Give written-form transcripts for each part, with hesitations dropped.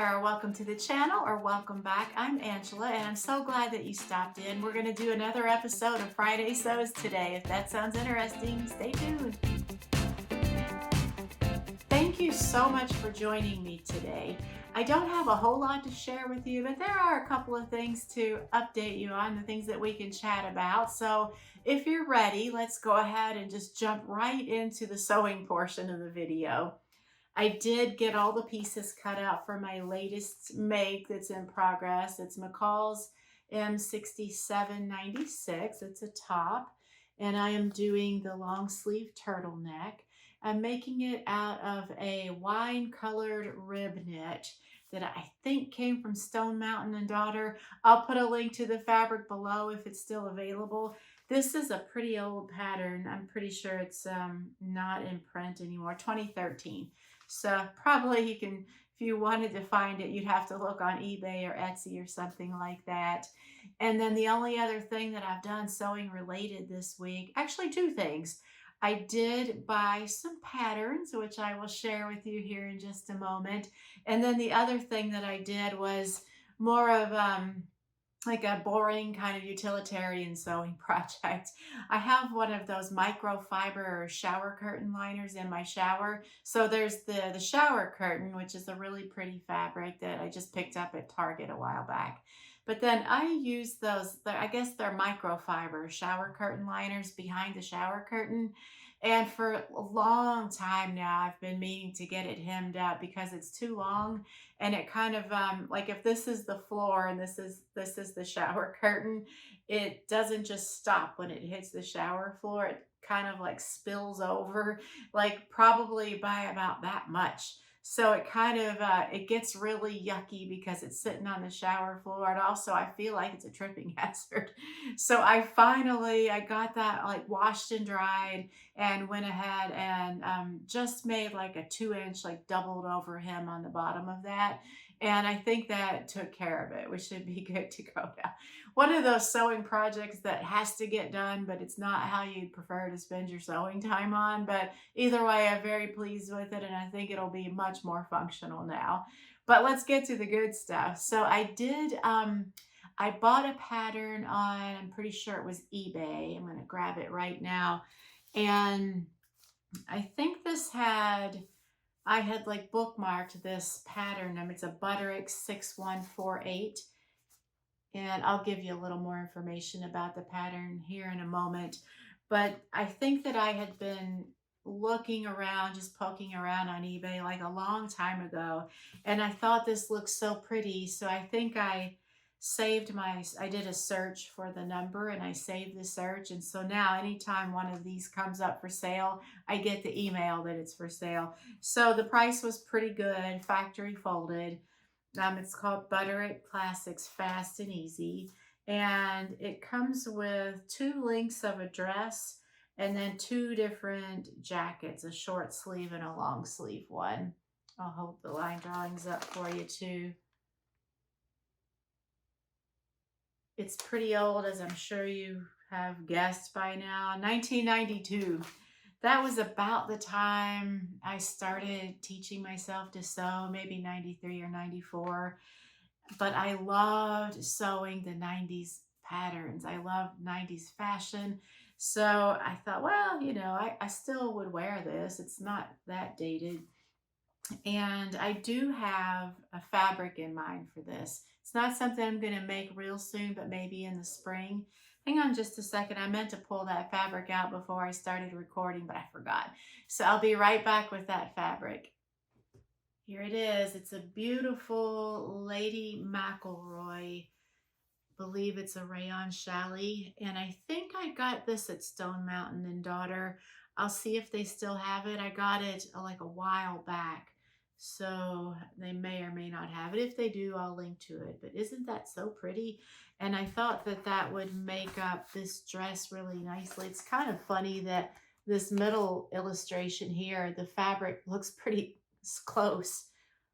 or welcome to the channel or welcome back. I'm Angela and I'm so glad that you stopped in. We're going to do another episode of Friday Sews today. If that sounds interesting, stay tuned. Thank you so much for joining me today. I don't have a whole lot to share with you, but there are a couple of things to update you on, the things that we can chat about. So if you're ready, let's go ahead and just jump right into the sewing portion of the video. I did get all the pieces cut out for my latest make that's in progress. It's McCall's M6796. It's a top, and I am doing the long sleeve turtleneck. I'm making it out of a wine colored rib knit that I think came from Stone Mountain and Daughter. I'll put a link to the fabric below if it's still available. This is a pretty old pattern. I'm pretty sure it's not in print anymore, 2013. So probably you can, if you wanted to find it, you'd have to look on eBay or Etsy or something like that. And then the only other thing that I've done sewing related this week, actually two things. I did buy some patterns, which I will share with you here in just a moment. And then the other thing that I did was more of like a boring kind of utilitarian sewing project. I have one of those microfiber shower curtain liners in my shower. So there's the shower curtain, which is a really pretty fabric that I just picked up at Target a while back. But then I use those, I guess they're microfiber shower curtain liners behind the shower curtain. And for a long time now, I've been meaning to get it hemmed up because it's too long. And it kind of, like if this is the floor and this is the shower curtain, it doesn't just stop when it hits the shower floor. It kind of like spills over, like probably by about that much. So it kind of, it gets really yucky because it's sitting on the shower floor. And also I feel like it's a tripping hazard. So I got that like washed and dried and went ahead and just made like a 2-inch, like doubled over hem on the bottom of that. And I think that took care of it. We should be good to go now. One of those sewing projects that has to get done, but it's not how you'd prefer to spend your sewing time on. But either way, I'm very pleased with it, and I think it'll be much more functional now. But let's get to the good stuff. So I did, I bought a pattern on, I'm pretty sure it was eBay. I'm going to grab it right now. And I think I had like bookmarked this pattern. It's a Butterick 6148. And I'll give you a little more information about the pattern here in a moment. But I think that I had been looking around, just poking around on eBay like a long time ago. And I thought this looked so pretty. So I think I did a search for the number and I saved the search. And so now anytime one of these comes up for sale, I get the email that it's for sale. So the price was pretty good, factory folded. It's called Butterick Classics Fast and Easy. And it comes with 2 lengths of a dress and then 2 different jackets, a short sleeve and a long sleeve one. I'll hold the line drawings up for you too. It's pretty old, as I'm sure you have guessed by now. 1992. That was about the time I started teaching myself to sew, maybe 93 or 94. But I loved sewing the 90s patterns. I loved 90s fashion. So I thought, well, you know, I still would wear this. It's not that dated. And I do have a fabric in mind for this. It's not something I'm going to make real soon, but maybe in the spring. Hang on just a second. I meant to pull that fabric out before I started recording, but I forgot. So I'll be right back with that fabric. Here it is. It's a beautiful Lady McElroy. I believe it's a rayon challis. And I think I got this at Stone Mountain and Daughter. I'll see if they still have it. I got it like a while back. So they may or may not have it. If they do, I'll link to it. But isn't that so pretty? And I thought that that would make up this dress really nicely. It's kind of funny that this middle illustration here, the fabric looks pretty close,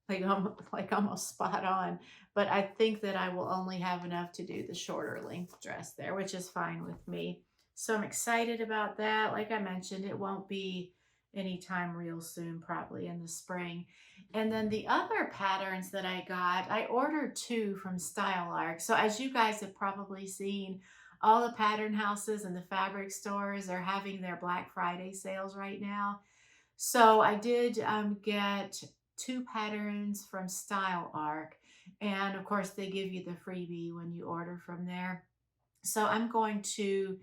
like almost spot on. But I think that I will only have enough to do the shorter length dress there, which is fine with me. So I'm excited about that. Like I mentioned, it won't be anytime real soon, probably in the spring. And then the other patterns that I got, I ordered two from Style Arc. So as you guys have probably seen, all the pattern houses and the fabric stores are having their Black Friday sales right now. So I did get two patterns from Style Arc. And of course, they give you the freebie when you order from there. So I'm going to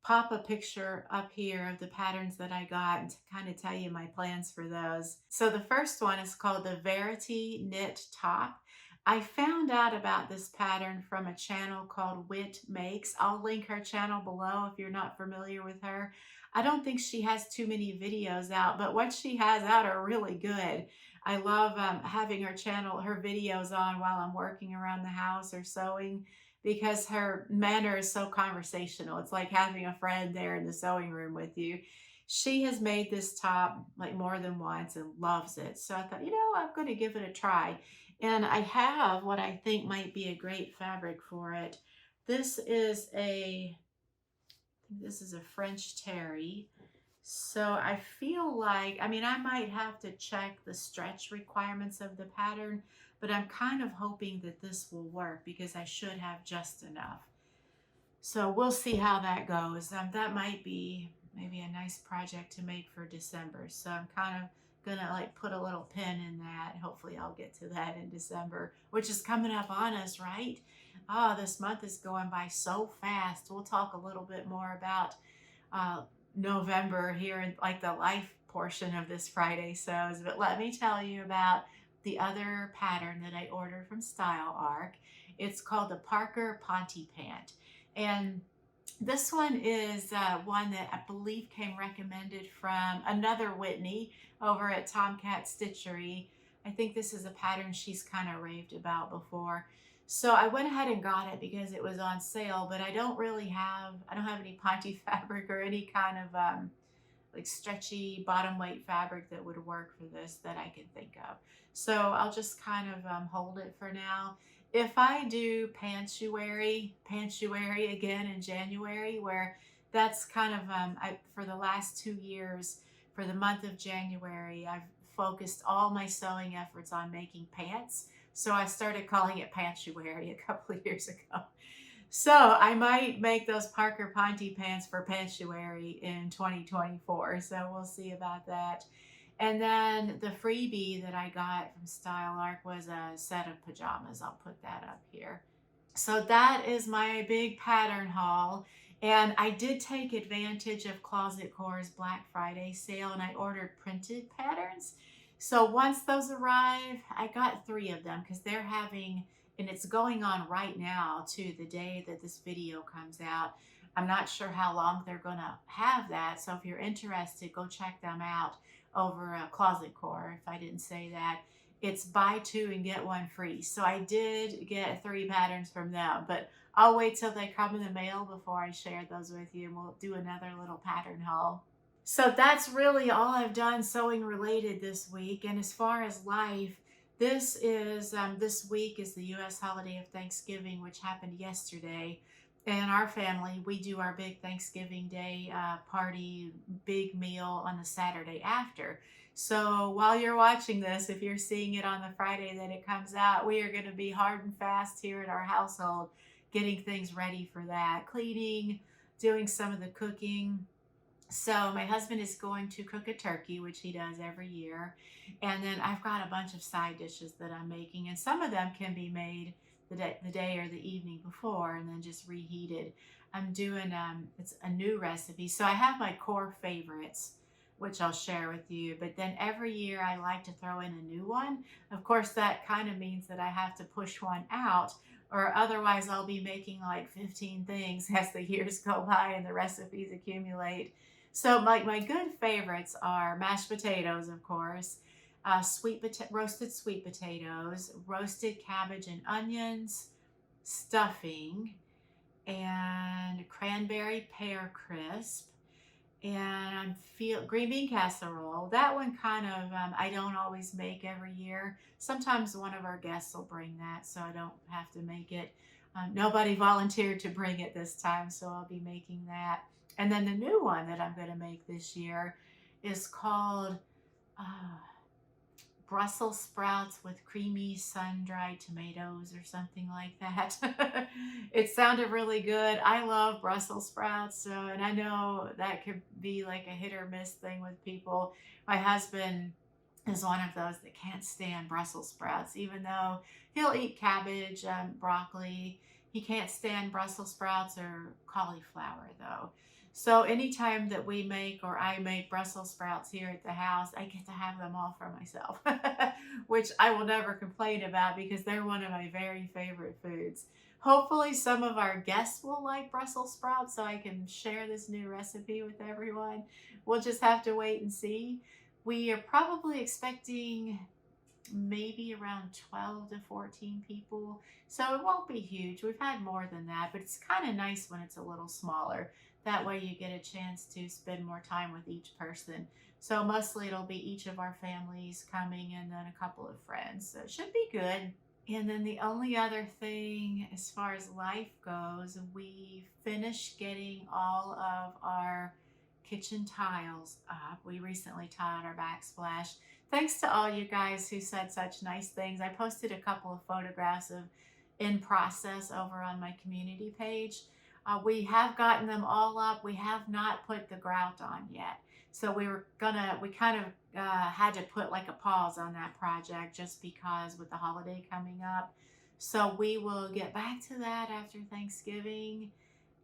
pop a picture up here of the patterns that I got and to kind of tell you my plans for those. So the first one is called the Verity Knit Top. I found out about this pattern from a channel called Wit Makes. I'll link her channel below if you're not familiar with her. I don't think she has too many videos out, but what she has out are really good. I love having her channel, her videos on while I'm working around the house or sewing, because her manner is so conversational. It's like having a friend there in the sewing room with you. She has made this top like more than once and loves it. So I thought, I'm going to give it a try. And I have what I think might be a great fabric for it. This is a French terry. So I feel like, I might have to check the stretch requirements of the pattern, but I'm kind of hoping that this will work because I should have just enough. So we'll see how that goes. That might be maybe a nice project to make for December. So I'm kind of gonna like put a little pin in that. Hopefully I'll get to that in December, which is coming up on us, right? Oh, this month is going by so fast. We'll talk a little bit more about November here in like the life portion of this Friday sews. But let me tell you about the other pattern that I ordered from Style Arc. It's called the Parker Ponte Pant. And this one is one that I believe came recommended from another Whitney over at Tomcat Stitchery. I think this is a pattern she's kind of raved about before. So I went ahead and got it because it was on sale, but I don't have any Ponte fabric or any kind of like stretchy bottom weight fabric that would work for this that I can think of. So I'll just kind of hold it for now. If I do pantuary again in January, where that's kind of, for the last 2 years, for the month of January, I've focused all my sewing efforts on making pants. So I started calling it pantuary a couple of years ago. So I might make those Parker Ponte pants for pantuary in 2024. So we'll see about that. And then the freebie that I got from Style Arc was a set of pajamas. I'll put that up here. So that is my big pattern haul. And I did take advantage of Closet Core's Black Friday sale and I ordered printed patterns. So once those arrive, I got 3 of them because they're having, and it's going on right now to the day that this video comes out. I'm not sure how long they're going to have that. So if you're interested, go check them out over Closet Core. If I didn't say that, it's buy 2 and get 1 free. So I did get 3 patterns from them, but I'll wait till they come in the mail before I share those with you, and we'll do another little pattern haul. So that's really all I've done sewing related this week. And as far as life, this week is the U.S. holiday of Thanksgiving, which happened yesterday. And our family, we do our big Thanksgiving Day party, big meal on the Saturday after. So while you're watching this, if you're seeing it on the Friday that it comes out, we are going to be hard and fast here at our household, getting things ready for that, cleaning, doing some of the cooking. So my husband is going to cook a turkey, which he does every year. And then I've got a bunch of side dishes that I'm making, and some of them can be made the day or the evening before and then just reheated. I'm doing, it's a new recipe. So I have my core favorites, which I'll share with you. But then every year I like to throw in a new one. Of course, that kind of means that I have to push one out, or otherwise I'll be making like 15 things as the years go by and the recipes accumulate. So my good favorites are mashed potatoes, of course, roasted sweet potatoes, roasted cabbage and onions, stuffing, and cranberry pear crisp, and green bean casserole. That one kind of, I don't always make every year. Sometimes one of our guests will bring that, so I don't have to make it. Nobody volunteered to bring it this time, so I'll be making that. And then the new one that I'm going to make this year is called uh, Brussels sprouts with creamy sun-dried tomatoes or something like that. It sounded really good. I love Brussels sprouts, so, and I know that could be like a hit or miss thing with people. My husband is one of those that can't stand Brussels sprouts, even though he'll eat cabbage, broccoli. He can't stand Brussels sprouts or cauliflower though. So anytime that we make or I make Brussels sprouts here at the house, I get to have them all for myself, which I will never complain about because they're one of my very favorite foods. Hopefully some of our guests will like Brussels sprouts so I can share this new recipe with everyone. We'll just have to wait and see. We are probably expecting maybe around 12 to 14 people. So it won't be huge. We've had more than that, but it's kind of nice when it's a little smaller. That way you get a chance to spend more time with each person. So mostly it'll be each of our families coming and then a couple of friends. So it should be good. And then the only other thing as far as life goes, we finished getting all of our kitchen tiles up. We recently tiled our backsplash. Thanks to all you guys who said such nice things. I posted a couple of photographs of in process over on my community page. We have gotten them all up. We have not put the grout on yet. So we kind of had to put like a pause on that project just because with the holiday coming up. So we will get back to that after Thanksgiving.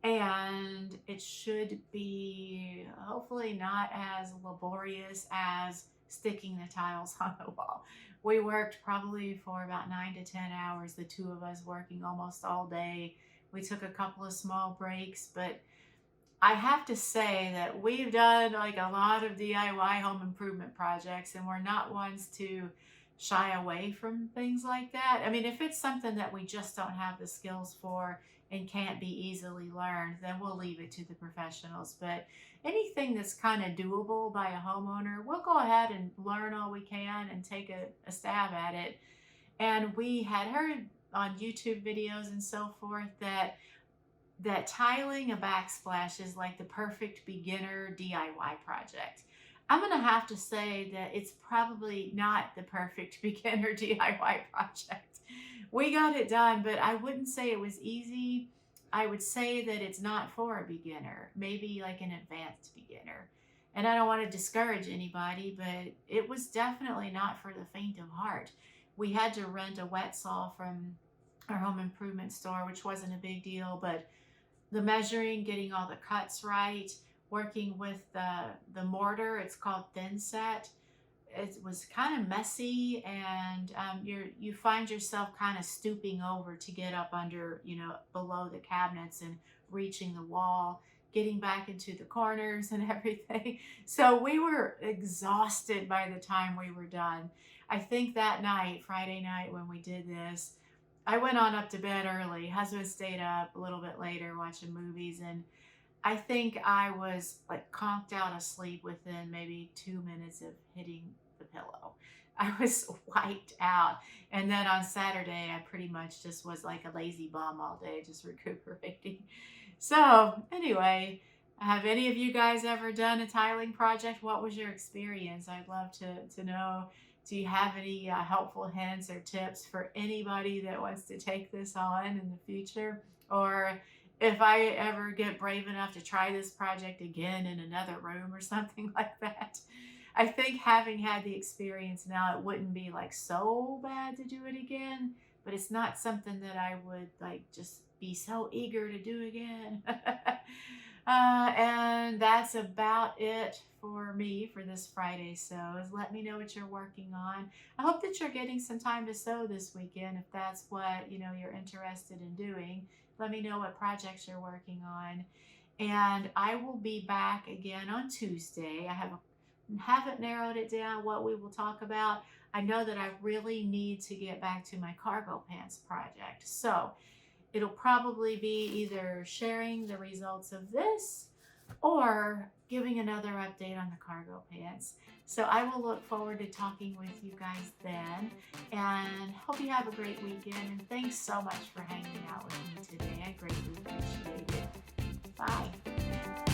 And it should be hopefully not as laborious as sticking the tiles on the wall. We worked probably for about 9 to 10 hours, the two of us working almost all day. We took a couple of small breaks, but I have to say that we've done like a lot of DIY home improvement projects and we're not ones to shy away from things like that. I mean, if it's something that we just don't have the skills for and can't be easily learned, then we'll leave it to the professionals. But anything that's kind of doable by a homeowner, we'll go ahead and learn all we can and take a stab at it. And we had heard on YouTube videos and so forth that tiling a backsplash is like the perfect beginner DIY project. I'm going to have to say that it's probably not the perfect beginner DIY project. We got it done, but I wouldn't say it was easy. I would say that it's not for a beginner, maybe like an advanced beginner. And I don't want to discourage anybody, but it was definitely not for the faint of heart. We had to rent a wet saw from our home improvement store, which wasn't a big deal, but the measuring, getting all the cuts right, working with the mortar, it's called thin set. It was kind of messy, and you find yourself kind of stooping over to get up under, below the cabinets and reaching the wall, getting back into the corners and everything. So we were exhausted by the time we were done. I think that night, Friday night when we did this, I went on up to bed early. Husband stayed up a little bit later watching movies, and I think I was like conked out of sleep within maybe 2 minutes of hitting the pillow. I was wiped out. And then on Saturday, I pretty much just was like a lazy bum all day, just recuperating. So anyway, have any of you guys ever done a tiling project? What was your experience? I'd love to know. Do you have any helpful hints or tips for anybody that wants to take this on in the future? Or if I ever get brave enough to try this project again in another room or something like that. I think having had the experience now, it wouldn't be like so bad to do it again, but it's not something that I would like just be so eager to do again. And that's about it for me for this Friday sews. Let me know what you're working on. I hope that you're getting some time to sew this weekend if that's what you're interested in doing. Let me know what projects you're working on. And I will be back again on Tuesday. I haven't narrowed it down what we will talk about. I know that I really need to get back to my cargo pants project. So it'll probably be either sharing the results of this or giving another update on the cargo pants. So I will look forward to talking with you guys then, and hope you have a great weekend, and thanks so much for hanging out with me today. I greatly appreciate it. Bye.